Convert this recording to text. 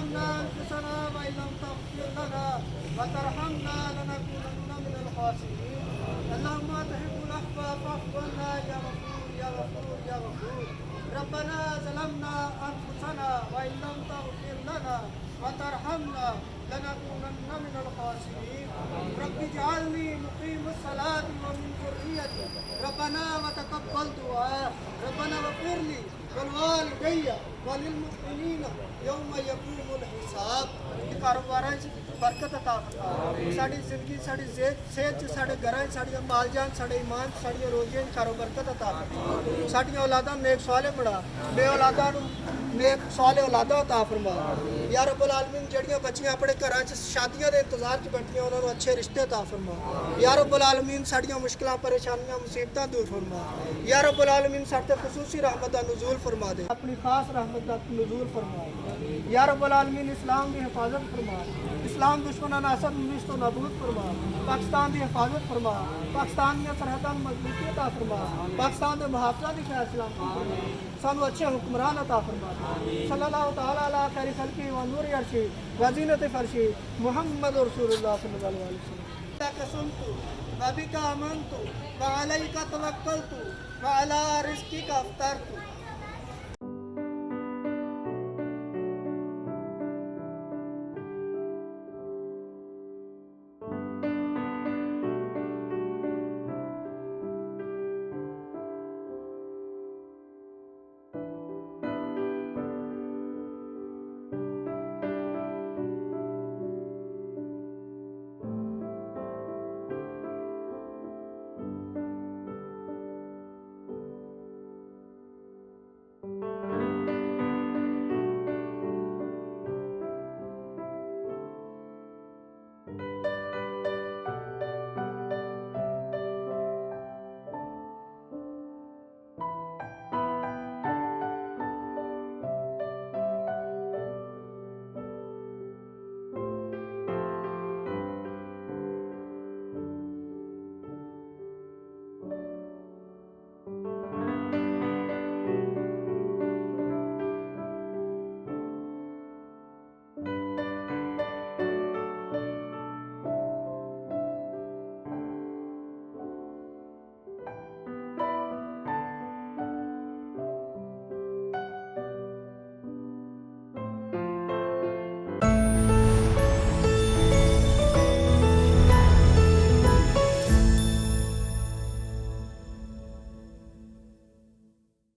ظلمنا أنفسنا وإن لم تغفر لنا وترحمنا لنكونن من الخاسرين اللهم تحب العفو فاعف عنا يا غفور يا غفور يا غفور ربنا ظلمنا أنفسنا وإن لم تغفر لنا وترحمنا لنكونن من الخاسرين رب اجعلني مقيم الصلاة ومن ذريتي ربنا وتقبل دعاء ربنا اغفر لي والوالدي وللمؤمنين يوم يقوم الحساب कारोबार बरकत अता फरमा साड़ी जिंदगी साड़ी सेहत साढ़े घर साड़ियां माल जान साढ़े ईमान साड़ियां रोजियां कारो बरकत अता फरमा साड़ियां औलादां नेक साले बना बे औलादां नेक साले औलादां अता फरमा या रब्बुल आलमीन जड़ियां बच्चियां अपने घरां च शादियां दे इंतजार च बैठियां उन्हां नूं अच्छे रिश्ते अता फरमा या रब्बुल आलमीन साड़ियां मुश्किलां परेशानियां मुसीबतां दूर फरमा या रब्बुल आलमीन साडे ते खुसूसी रहमत दा नुज़ूल फरमा दे अपनी खास रहमत दा नुज़ूल फरमा या रब्बुल आलमीन इस्लाम दी हिफाजत फरमा इस्लाम दुश्मनां नासर तो नाबूद फरमा पाकिस्तान की हिफाजत फरमा पाकिस्तान दी सरहदां मजबूती अता फरमा पाकिस्तान के मुहाफजा की फैसला सानू अच्छे हुक्मरान अता फरमा सल्लल्लाहु तआला अला खैरि खल्क़ी व नूरि अर्शी व ज़ीनत फरशी मुहम्मद रसूलुल्लाह सल्लल्लाहु अलैहि वसल्लम कसमतु व बिका आमनतु व अलैका तवक्कलतु व अला रिज़्क़िका अफ़्तरतु